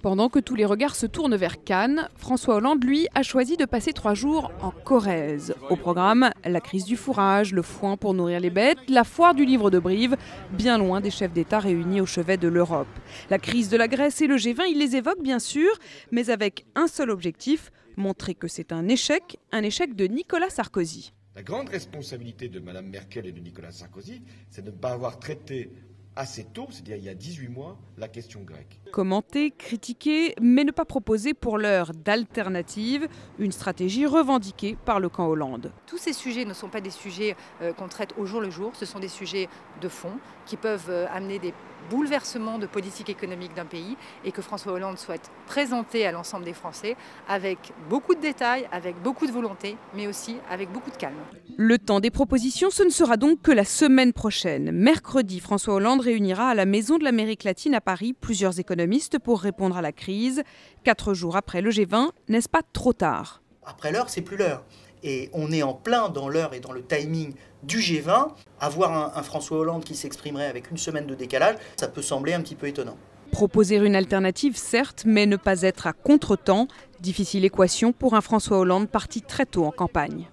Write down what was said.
Pendant que tous les regards se tournent vers Cannes, François Hollande, lui, a choisi de passer 3 jours en Corrèze. Au programme, la crise du fourrage, le foin pour nourrir les bêtes, la foire du livre de Brive, bien loin des chefs d'État réunis au chevet de l'Europe. La crise de la Grèce et le G20, il les évoque bien sûr, mais avec un seul objectif, montrer que c'est un échec de Nicolas Sarkozy. La grande responsabilité de Mme Merkel et de Nicolas Sarkozy, c'est de ne pas avoir traité assez tôt, c'est-à-dire il y a 18 mois, la question grecque. Commenter, critiquer, mais ne pas proposer pour l'heure d'alternative, une stratégie revendiquée par le camp Hollande. Tous ces sujets ne sont pas des sujets qu'on traite au jour le jour, ce sont des sujets de fond qui peuvent amener des bouleversements de politique économique d'un pays et que François Hollande souhaite présenter à l'ensemble des Français avec beaucoup de détails, avec beaucoup de volonté, mais aussi avec beaucoup de calme. Le temps des propositions, ce ne sera donc que la semaine prochaine. Mercredi, François Hollande réunira à la Maison de l'Amérique latine à Paris plusieurs économistes pour répondre à la crise. 4 jours après le G20, n'est-ce pas trop tard? Après l'heure, c'est plus l'heure. Et on est en plein dans l'heure et dans le timing du G20. Avoir un François Hollande qui s'exprimerait avec une semaine de décalage, ça peut sembler un petit peu étonnant. Proposer une alternative, certes, mais ne pas être à contre-temps. Difficile équation pour un François Hollande parti très tôt en campagne.